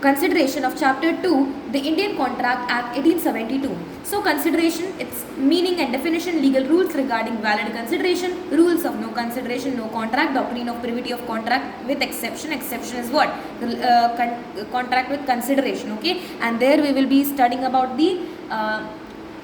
consideration of chapter 2, the Indian Contract Act 1872. So consideration, its meaning and definition, legal rules regarding valid consideration, rules of no consideration, no contract, doctrine of privity of contract with exception. Exception is what? Contract with consideration, okay? And there we will be studying about the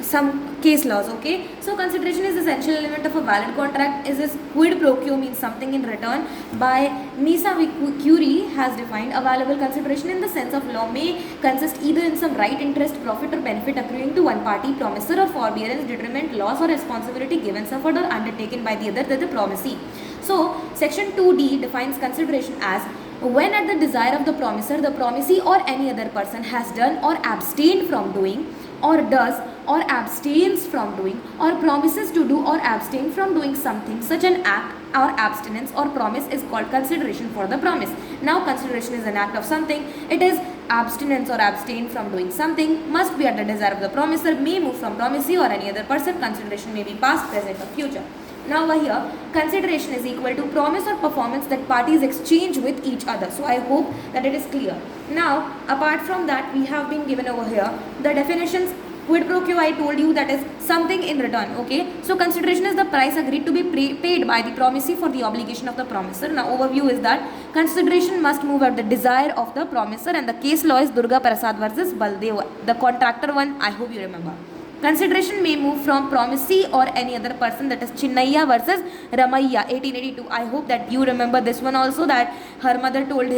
some case laws, okay? So consideration is essential element of a valid contract. Is this quid pro quo, means something in return. By Misa Curie has defined a valuable consideration in the sense of law may consist either in some right, interest, profit or benefit accruing to one party, promisor, or forbearance, detriment, loss or responsibility given, suffered or undertaken by the other, the promisee. So section 2D defines consideration as when at the desire of the promisor, the promisee or any other person has done or abstained from doing, or does or abstains from doing, or promises to do or abstain from doing something, such an act or abstinence or promise is called consideration for the promise. Now consideration is an act of something, it is abstinence or abstain from doing something, must be at the desire of the promisor, may move from promisee or any other person. Consideration may be past, present or future. Now over here, consideration is equal to promise or performance that parties exchange with each other. So I hope that it is clear. Now apart from that, we have been given over here the definitions. Quid pro quo, I told you, that is something in return, okay? So consideration is the price agreed to be paid by the promisee for the obligation of the promisor. Now overview is that consideration must move at the desire of the promisor, and the case law is Durga Prasad versus Baldev, the contractor one, I hope you remember. Consideration may move from promisee or any other person, that is Chinnaiya versus Ramayya 1882. I hope that you remember this one also, that her mother told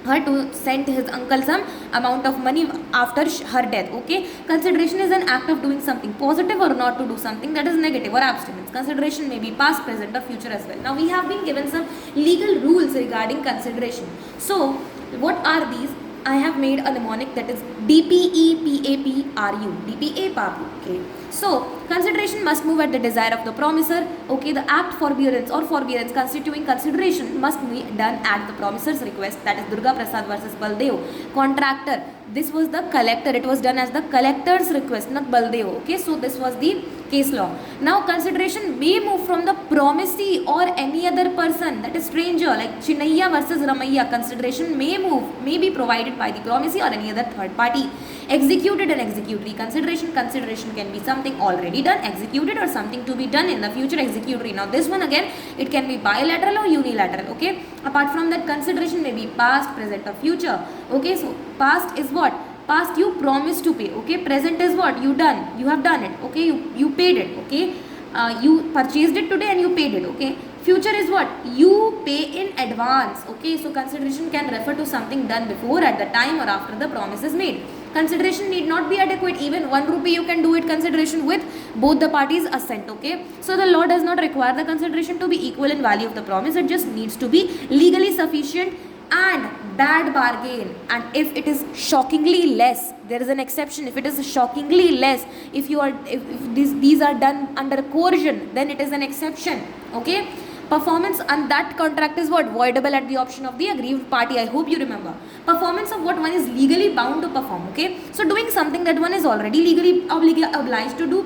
her to send his uncle some amount of money after her death, okay? Consideration is an act of doing something positive or not to do something that is negative or abstinence. Consideration may be past, present or future as well. Now we have been given some legal rules regarding consideration. So what are these? I have made a mnemonic, that is DPEPAPRU, DPA-PAPU, okay? So consideration must move at the desire of the promisor, okay? The act forbearance or forbearance constituting consideration must be done at the promisor's request, that is Durga Prasad versus Baldev. Contractor, this was the collector, it was done as the collector's request, not Baldev, okay? So this was the case law. Now consideration may move from the promisee or any other person, that is stranger, like Chinnaiya versus Ramayya. Consideration may be provided by the promisee or any other third party. Executed and executory consideration. Consideration can be something already done, executed, or something to be done in the future, executory. Now this one again, it can be bilateral or unilateral, okay? Apart from that, consideration may be past, present or future, okay? So past is what? Past, you promised to pay, okay? Present is what? You have done it, okay? You paid it, okay? You purchased it today and you paid it, okay? Future is what? You pay in advance, okay? So consideration can refer to something done before, at the time or after the promise is made. Consideration need not be adequate. Even 1 rupee you can do it consideration with both the parties' assent, okay? So the law does not require the consideration to be equal in value of the promise. It just needs to be legally sufficient and bad bargain. And if it is shockingly less, there is an exception. If it is shockingly less, if these are done under coercion, then it is an exception, okay? Performance on that contract is what? Voidable at the option of the aggrieved party. I hope you remember. Performance of what one is legally bound to perform, okay? So doing something that one is already legally obliged to do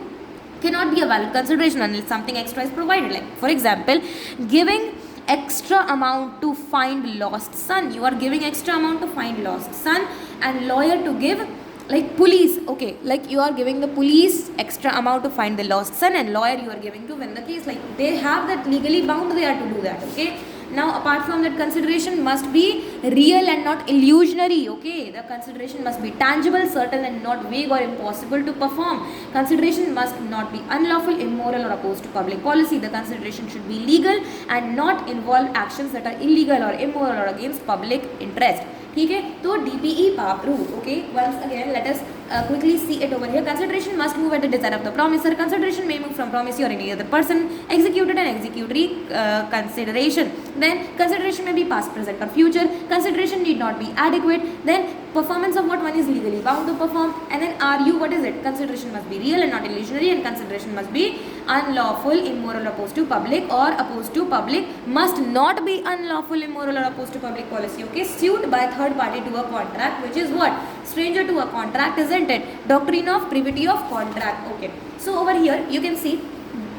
cannot be a valid consideration unless something extra is provided. Like for example, giving extra amount to find lost son. You are giving extra amount to find lost son, and lawyer to give, like police, okay, like you are giving the police extra amount to find the lost son, and lawyer you are giving to win the case. Like they have that legally bound, they are to do that, okay? Now apart from that, consideration must be real and not illusionary, okay? The consideration must be tangible, certain and not vague or impossible to perform. Consideration must not be unlawful, immoral or opposed to public policy. The consideration should be legal and not involve actions that are illegal or immoral or against public interest. ठीक है, तो DPE PAPRU, okay? Once again, let us quickly see it over here. Consideration must move at the desire of the promisor. Consideration may move from promisee or any other person. Executed and executory consideration. Then consideration may be past, present or future. Consideration need not be adequate. Then performance of what one is legally bound to perform. And then RU, what is it? Consideration must be real and not illusionary, and consideration must be unlawful, immoral, opposed to public, or opposed to public must not be unlawful, immoral or opposed to public policy, okay? Sued by third party to a contract, which is what? Stranger to a contract, isn't it? Doctrine of privity of contract, okay? So over here you can see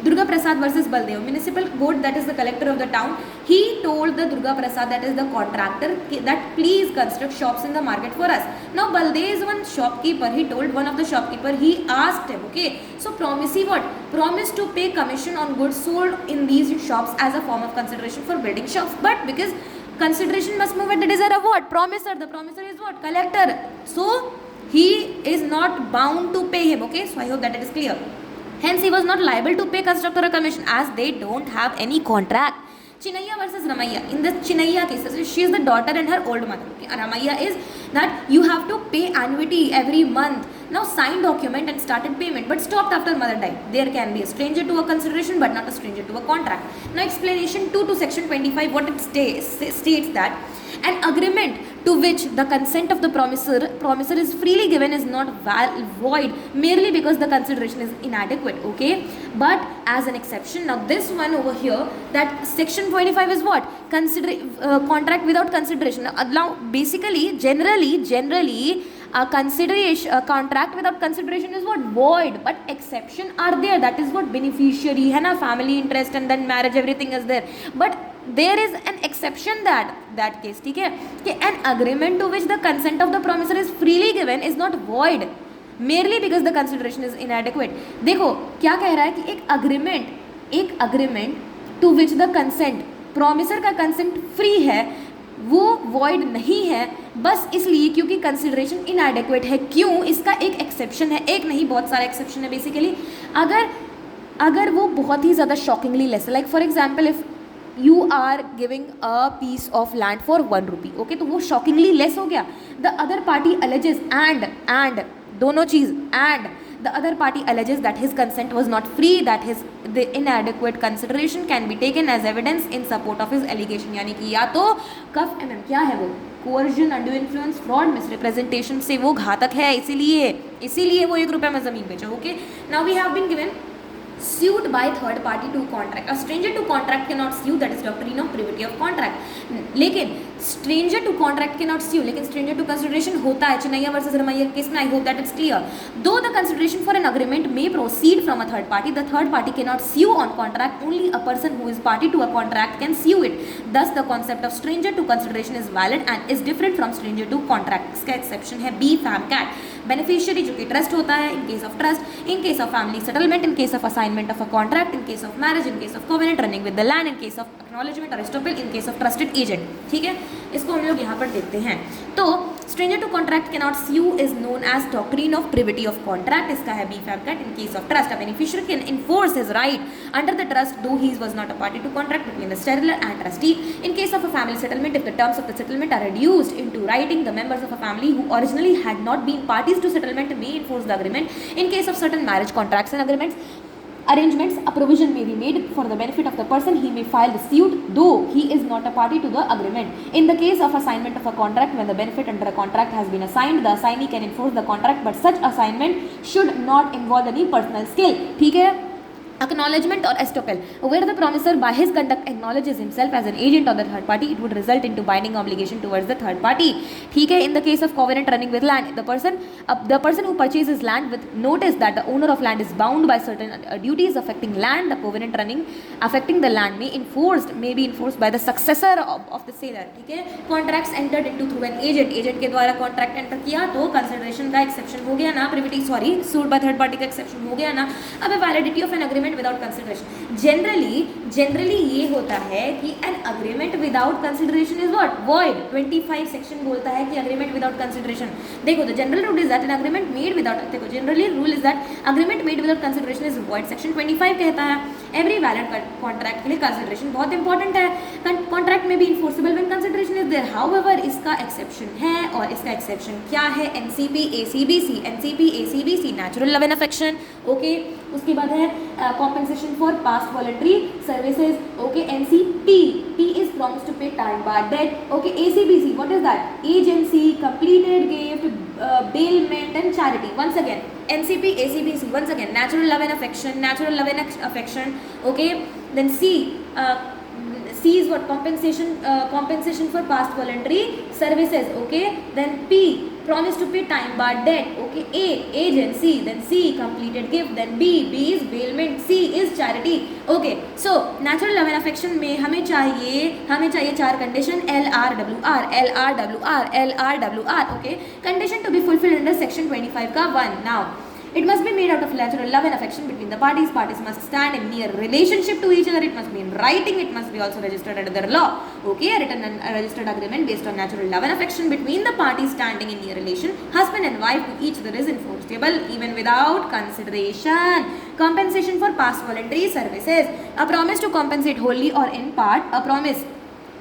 Durga Prasad versus Baldev. Municipal board, that is the collector of the town, he told the Durga Prasad, that is the contractor, that please construct shops in the market for us. Now Baldev is one shopkeeper. He told one of the shopkeeper, he asked him, okay, so promisee what? Promise to pay commission on goods sold in these shops as a form of consideration for building shops. But because consideration must move at the desire of what? Promiser. The promiser is what? Collector. So he is not bound to pay him. Okay, so I hope that it is clear. Hence he was not liable to pay constructor a commission as they don't have any contract. Chinaiya versus Ramaiya. In the Chinaiya cases, she is the daughter and her old mother. Okay? Ramaiya is that you have to pay annuity every month. Now sign document and started payment, but stopped after mother died. There can be a stranger to a consideration, but not a stranger to a contract. Now explanation 2 to section 25, what it states that an agreement to which the consent of the promisor is freely given is not void merely because the consideration is inadequate. Okay, but as an exception, now this one over here, that section 25 is what? Contract without consideration. Now basically generally a contract without consideration is what? Void. But exception are there. That is what? Beneficiary है ना, family interest and then marriage, everything is there. But there is an exception that case. ठीक है, कि an agreement to which the consent of the promisor is freely given is not void merely because the consideration is inadequate. देखो क्या कह रहा है कि एक agreement to which the consent, promisor का consent free है, वो void नहीं है बस इसलिए क्योंकि consideration inadequate है. क्यों? इसका एक exception है, एक नहीं बहुत सारे exception है. बेसिकली अगर वो बहुत ही ज़्यादा shockingly less, like for example if you are giving a piece of land for 1 rupee, okay, तो वो shockingly less हो गया. The other party alleges and दोनों चीज़ and the other party alleges that his consent was not free, that the inadequate consideration can be taken as evidence in support of his allegation. यानी कि या तो कफ क्या है वो? Coercion, undue influence, fraud, misrepresentation से वो घातक है, इसीलिए वो 1 रुपये में ज़मीन बेचा. Okay, now we have been given sued by third party to contract. A stranger to contract cannot sue, that is doctrine of privity of contract. लेकिन stranger to contract cannot sue, लेकिन stranger to consideration होता है. चिनैया versus Ramaiah case में I hope that it's clear. Though the consideration for an agreement may proceed from a third party, the third party cannot sue on contract. Only a person who is party to a contract can sue it. Thus the concept of stranger to consideration is valid and is different from stranger to contract. इसका exception है B fam cat. Beneficiary जो कि trust होता है, in case of trust, in case of family settlement, in case of assignment of a contract, in case of marriage, in case of covenant, running with the land, in case of acknowledgement or estoppel, in case of trusted agent. ठीक है, इसको हम लोग यहाँ पर देखते हैं. तो stranger to contract cannot sue is known as doctrine of privity of contract. इसका है B fam cat. In case of trust, a beneficiary can enforce his right under the trust though he was not a party to contract between the settlor and trustee. In case of a family settlement, if the terms of the settlement are reduced into writing, the members of a family who originally had not been parties to settlement may enforce the agreement. In case of certain marriage contracts and arrangements, a provision may be made for the benefit of the person. He may file the suit though he is not a party to the agreement. In the case of assignment of a contract, when the benefit under a contract has been assigned, the assignee can enforce the contract, but such assignment should not involve any personal skill. ठीक है, acknowledgement or estoppel, where the promisor by his conduct acknowledges himself as an agent of the third party, it would result into binding obligation towards the third party. ठीक है, in the case of covenant running with land, the person who purchases land with notice that the owner of land is bound by certain duties affecting land, the covenant running affecting the land may be enforced by the successor of the seller. ठीक है, contracts entered into through an agent के द्वारा contract enter किया तो consideration का exception हो गया ना, sued by third party का exception हो गया ना. अब validity of an agreement without consideration, generally ये होता है कि an agreement without consideration is what? Void. 25 section बोलता है कि agreement without consideration. देखो तो general rule is that an agreement made without, देखो generally rule is that agreement made without consideration is void. section 25 कहता है every valid contract के लिए consideration बहुत important है. Contract may be enforceable when consideration is there. However इसका exception है, और इसका exception क्या है? NCP ACBC natural love and affection. Okay, उसके बाद है compensation for past voluntary services. Okay, NCP, P is promise to pay time bar debt. Okay, ACBC, what is that? Agency, completed gift, bailment and charity. Once again NCP ACBC, once again natural love and affection. Okay, then C is what? Compensation for past voluntary services. Okay, then P promise to pay time barred debt. Okay, A, agency, then C, completed gift, then B is bailment, C is charity. Okay, so natural love and affection में हमें चाहिए 4 condition LRWR, LRWR, LRWR. Okay, condition to be fulfilled under section 25 का 1. Now it must be made out of natural love and affection between the parties. Parties must stand in near relationship to each other. It must be in writing. It must be also registered under the law. Okay, a written and a registered agreement based on natural love and affection between the parties standing in near relation, husband and wife to each other, is enforceable even without consideration. Compensation for past voluntary services. A promise to compensate wholly or in part.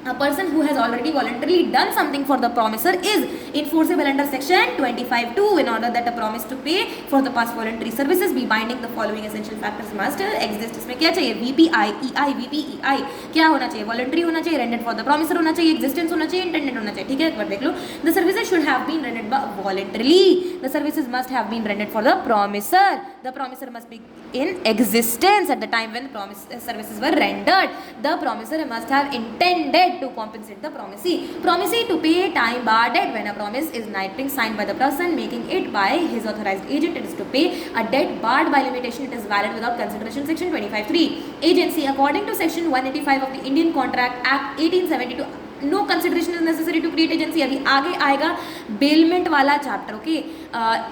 A person who has already voluntarily done something for the promisor is enforceable under section 25(2). In order that a promise to pay for the past voluntary services be binding, the following essential factors must exist. इसमें क्या चाहिए? VPI, EI, VPEI क्या होना चाहिए? Voluntary होना चाहिए, rendered for the promisor होना चाहिए, existence होना चाहिए, intended होना चाहिए. ठीक है, एक बार देख लो. The services should have been rendered voluntarily. The services must have been rendered for the promisor. The promisor must be in existence at the time when services were rendered. The promisor must have intended to compensate the promisee. Promisee to pay time barred debt when a promise is not being signed by the person making it by his authorized agent. It is to pay a debt barred by limitation. It is valid without consideration. Section 25(3). Agency. According to section 185 of the Indian Contract Act 1872, no consideration is necessary to create agency. अभी आगे आएगा bailment वाला chapter. Okay,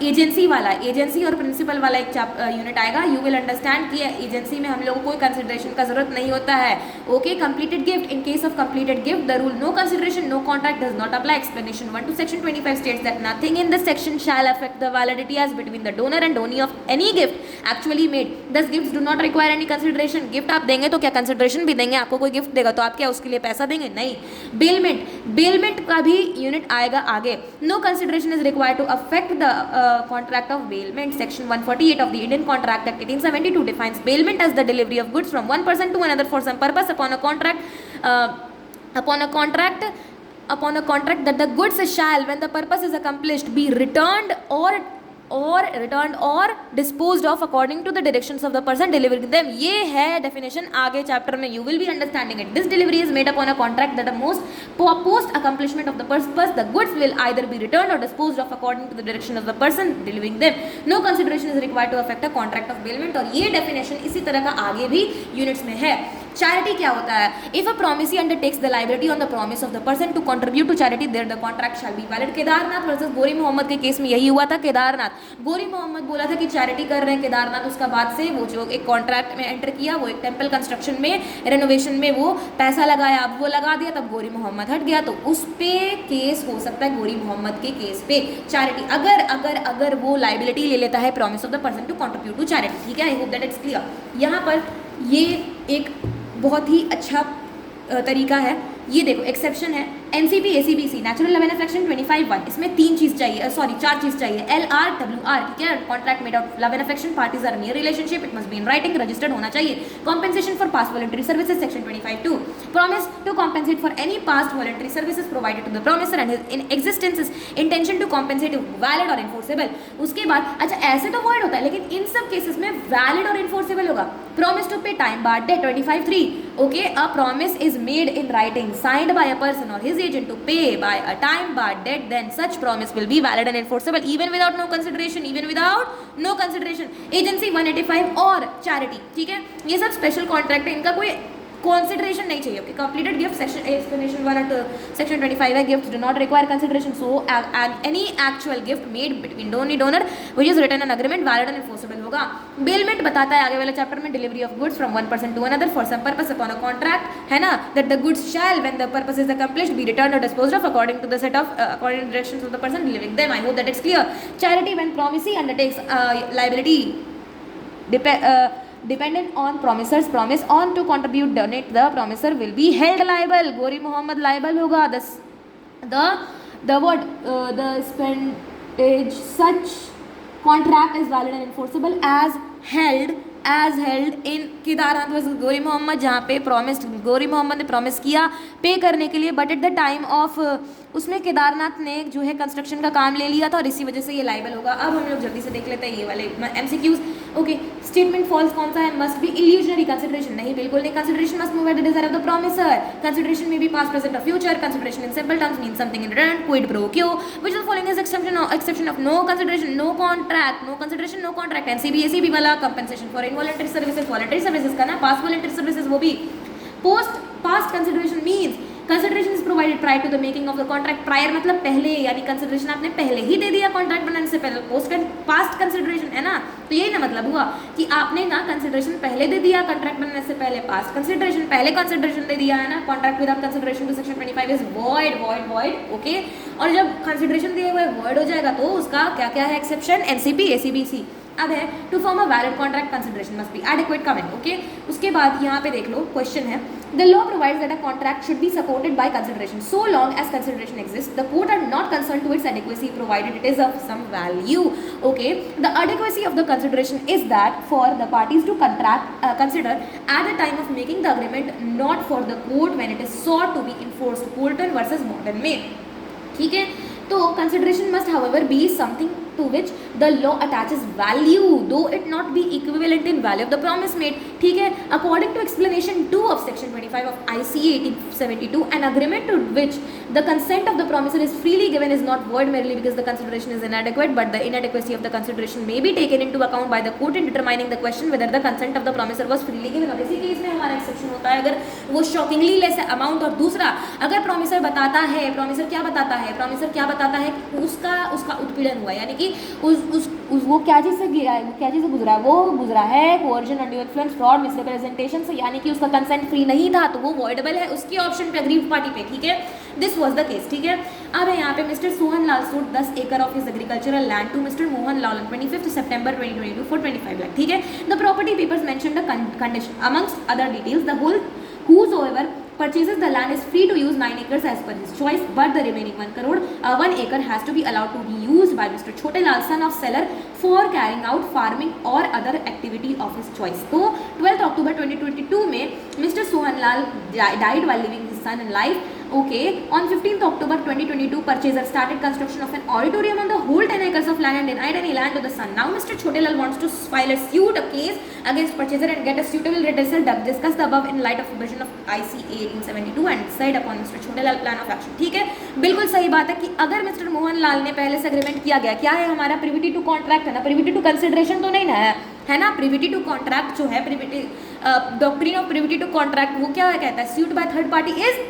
agency वाला, agency और principal वाला एक unit आएगा. You will understand कि एजेंसी में हम लोगों को कोई कंसिडरेशन का जरूरत नहीं होता है. Okay, completed gift. In case of completed gift the rule no consideration no contract does not apply. Explanation 1 to section 25 states that nothing in this section shall affect the validity as between the donor and donee of any gift actually made. Thus gifts do not require any consideration. Gift आप देंगे तो क्या consideration भी देंगे? आपको कोई gift देगा तो आप क्या उसके लिए पैसा देंगे? नहीं. बेलमेंट का भी यूनिट आएगा आगे. No consideration is required to affect the contract of bailment. Section 148 of the Indian Contract Act 1872 defines bailment as the delivery of goods from one person to another for some purpose upon a contract that the goods shall, when the purpose is accomplished, be returned or disposed of according to the directions of the person delivering them. ये है definition आगे chapter में. You will be understanding it. This delivery is made upon a contract that post accomplishment of the purpose the goods will either be returned or disposed of according to the direction of the person delivering them. No consideration is required to affect a contract of bailment. और ये definition इसी तरह का आगे भी units में है. Charity क्या होता है? If a promisee undertakes the liability on the promise of the person to contribute to charity, there the contract shall be valid. Kedarnath versus गोरी मोहम्मद के केस में यही हुआ था. केदारनाथ, गोरी मोहम्मद बोला था कि चैरिटी कर रहे हैं केदारनाथ. उसका बाद से वो जो एक कॉन्ट्रैक्ट में एंटर किया, वो एक टेम्पल कंस्ट्रक्शन में रेनोवेशन में वो पैसा लगाया, अब वो लगा दिया, तब गोरी मोहम्मद हट गया. तो उस पे केस हो सकता है गोरी मोहम्मद के केस पे. चैरिटी अगर वो लाइबिलिटी ले लेता है promise of the person to contribute to charity. ठीक है, I hope that it's clear. यहाँ पर ये एक बहुत ही अच्छा तरीका है. ये देखो एक्सेप्शन है NCP ACBC natural love and affection 25(1). इसमें 4 चीज़ चाहिए. LRWR, ठीक है, contract made of love and affection, parties are near relationship, it must be in writing, registered होना चाहिए. Compensation for past voluntary services section 25(2). Promise to compensate for any past voluntary services provided to the promiser and his in existence intention to compensate valid और enforceable. उसके बाद अच्छा ऐसे तो void होता है, लेकिन इन सब केसेस में वैलिड और इन्फोर्सेबल होगा. Promise to pay time barred debt 25(3). Okay, a promise is made in writing signed by a person or his agent to pay by a time barred debt, then such promise will be valid and enforceable even without no consideration. Agency 185 और charity. ठीक है, ये सब special contract है, इनका कोई consideration नहीं चाहिए. Okay, completed gift section explanation 1 और सेक्शन 25 है. Gift do not require consideration, so any actual gift made between donor which is written an agreement valid and enforceable होगा. बेलमेंट बताता है आगे वाले चैप्टर में delivery of goods from one person to another for some purpose upon a contract, है ना, that the goods shall when the purpose is accomplished be returned और disposed of according to the set of according to directions of the person delivering them. I hope that it's clear. Charity when promisee undertakes liability dependent on promiser's promise on to contribute donate, the promisor will be held liable. गोरी Mohammad liable होगा. The spendage such contract is valid and enforceable as held in Kedarnath versus गोरी मोहम्मद, जहाँ पे गोरी मोहम्मद ने promise किया पे करने के लिए, but at the time of उसमें केदारनाथ ने जो है कंस्ट्रक्शन का काम ले लिया था और इसी वजह से ये लाइबल होगा. अब हम लोग जल्दी से देख लेते हैं ये वाले MCQs. ओके, स्टेटमेंट फॉल्स कौन सा है? मस्ट बी इल्यूजनरी कंसिडरेशन, नहीं बिल्कुल नहीं, consideration must move at the desire of the promisor, consideration may be past present और future, consideration in simple terms mean something in return, quid pro quo, which of the following is exception of no consideration, no contract, no consideration, no contract, NCB ACB वाला compensation for involuntary services, voluntary services का ना, past voluntary services वो भी, post past consideration means consideration is provided prior to the making of the contract, prior मतलब पहले, यानी consideration आपने पहले ही दे दिया कॉन्ट्रैक्ट बनाने से पहले, पोस्ट पास्ट कंसिडरेशन है ना, तो यही ना मतलब हुआ कि आपने ना कंसिडरेशन पहले दे दिया कॉन्ट्रैक्ट बनाने से पहले, पास्ट कंसिडरेशन पहले कंसिडरेशन दे दिया है ना, contract without consideration to section 25 is void void void, okay, और जब कंसिडरेशन दिए हुए वॉइड हो जाएगा तो उसका क्या क्या है एक्सेप्शन, एनसीपी एसीबीसी। अब है to form a valid contract consideration must be adequate coming, okay, उसके बाद यहाँ पे देख लो क्वेश्चन है, the law provides that a contract should be supported by consideration so long as consideration exist, the court are not concerned to its adequacy provided it is of some value, okay, the adequacy of the consideration is that for the parties to consider at the time of making the agreement, not for the court when it is sought to be enforced, कोर्टन versus modern में, ठीक है। तो consideration must however be something to which the law attaches value, though it not be equivalent in value of the promise made, ठीक है। According to explanation 2 of section 25 of ICA 1872, an agreement to which the consent of the promisor is freely given is not void merely because the consideration is inadequate, but the inadequacy of the consideration may be taken into account by the court in determining the question whether the consent of the promisor was freely given। और इसी case में हमारा exception होता है अगर वो shockingly less amount, और दूसरा अगर प्रॉमिसर बताता है, प्रॉमिसर क्या बताता है, प्रॉमिसर क्या बताता है कि उसका उत्पीड़न हुआ, यानी कि वो क्या चीज़ से गिरा है, वो क्या चीज़ से गुजरा है, वो गुजरा है coercion, undue influence, fraud, misrepresentation से, यानी कि उसका कंसेंट फ्री नहीं था, तो वो वॉइडेबल है उसकी ऑप्शन पे, अग्रीव्ड पार्टी पे, ठीक है। दिस वाज द केस, ठीक है। अब है यहाँ पे मिस्टर सोहन लाल सोल्ड 10 एकड़ of his agricultural land to mister Mohan Lal on 25 September 2022 for 25 lakh, ठीक है। The property papers mention the condition amongst other details, the whole whosoever purchases the land is free to use 9 acres as per his choice, but the remaining 1 acre has to be allowed to be used by Mr. Chote Lal, son of seller, for carrying out farming or other activity of his choice. तो 12 October 2022 में Mr. Sohan Lal died while living his son in life. Okay, on 15th October 2022, purchaser started construction of an auditorium on the whole 10 acres of land and denied any land to the son. Now Mr. Chote Lal wants to file a suit, a case against purchaser and get a suitable redressal. Discuss the above in light of provision of ICA 1872 and decide upon Mr. Chote Lal plan of action. ठीक है, बिल्कुल सही बात है कि अगर mister Mohan लाल ने पहले से एग्रीमेंट किया गया, क्या है हमारा प्रिविटी टू कॉन्ट्रैक्ट है ना, प्रिविटी टू कंसिडरेशन तो नहीं ना है ना, प्रिविटी टू कॉन्ट्रैक्ट जो है, privity doctrine of privity to contract वो क्या कहता है, suit by third party is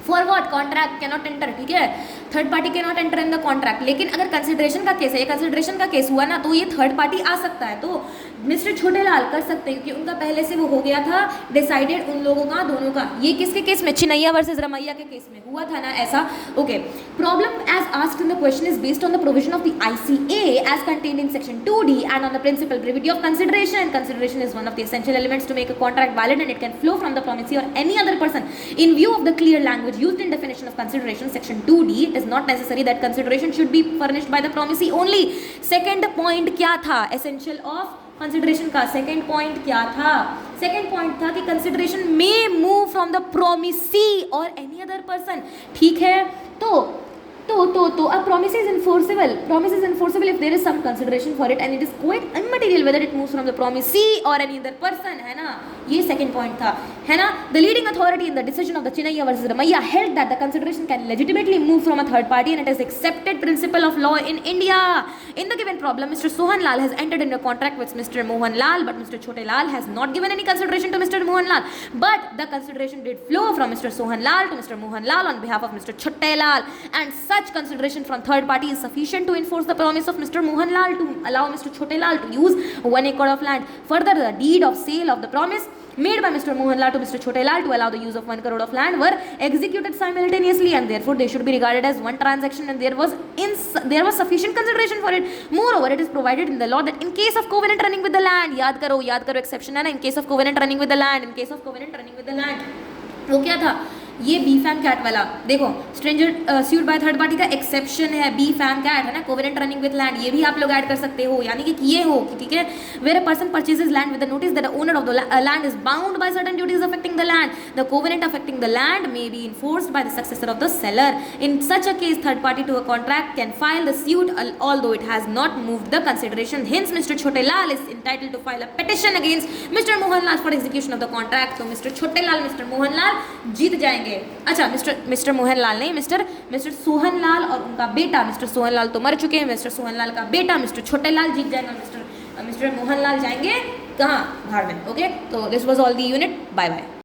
for what, contract cannot enter, ठीक है, third party cannot enter in the contract. लेकिन अगर कंसिडरेशन का केस है, कंसिडरेशन का केस हुआ ना, तो ये थर्ड पार्टी आ सकता है, तो मिस्टर छोटे लाल कर सकते हैं क्योंकि उनका पहले से वो हो गया था डिसाइडेड उन लोगों का, दोनों का। ये किसके केस में, चिनैया वर्सेस रमैया के केस में हुआ था ना ऐसा, okay. Problem as asked in the question is based on the provision of the ICA as contained in section 2D and on the principle privity of consideration. Consideration is one of the essential elements to make a contract valid and it can flow from the promisee or any other person. In view of the clear language used in definition of consideration section 2D, it is not necessary that consideration should be furnished by the promisee only. Second point क्या था, essential of consideration का second point क्या था, second point था कि consideration may move from the promisee और any other person, ठीक है। तो a promise is enforceable if there is some consideration for it and it is quite immaterial whether it moves from the promisee or any other person, है ना, ये second point था, है ना। The leading authority in the decision of the Chinnaiya versus Ramaiya held that the consideration can legitimately move from a third party and it is accepted principle of law in India. In the given problem, Mr. Sohan Lal has entered into a contract with Mr. Mohan Lal, but Mr. Chote Lal has not given any consideration to Mr. Mohan Lal, but the consideration did flow from Mr. Sohan Lal to Mr. Mohan Lal on behalf of Mr. Chote Lal, and such consideration from third party is sufficient to enforce the promise of Mr. Mohan Lal to allow Mr. Chote Lal to use 1 acre of land. Further, the deed of sale of the promise made by Mr. Mohan Lal to Mr. Chote Lal to allow the use of 1 crore of land were executed simultaneously and therefore they should be regarded as one transaction and there was sufficient consideration for it. Moreover, it is provided in the law that in case of covenant running with the land, याद करो exception है ना, in case of covenant running with the land, वो क्या था ये B fam cat वाला देखो, stranger sued bye third party का एक्सेप्शन है बी फैम कैट, है ना, कोवेनेंट रनिंग विद लैंड, ये भी आप लोग ऐड कर सकते हो, यानी कि ये हो कि ठीक है, where a person purchases land with the notice that the owner of the land is bound by certain duties affecting the land, the covenant affecting the land may be enforced by the successor of the seller. In such a case, third party to a contract can file the suit although it has not moved the consideration. Hence, Mr. Chotelal is entitled to file a petition against Mr. Mohanlal for execution of the contract. तो Mr. Chotelal, Mr. Mohanlal जीत जाएंगे. अच्छा, Mr. Mohanlal नहीं, Mr. Sohanlal और उनका बेटा, Mr. Sohanlal तो मर चुके हैं, Mr. सोहनलाल का बेटा Mr. छोटेलाल जीत जाएगा, Mr. मोहनलाल जाएंगे कहाँ, भाड़ में. ओके, तो this was all the unit. Bye bye.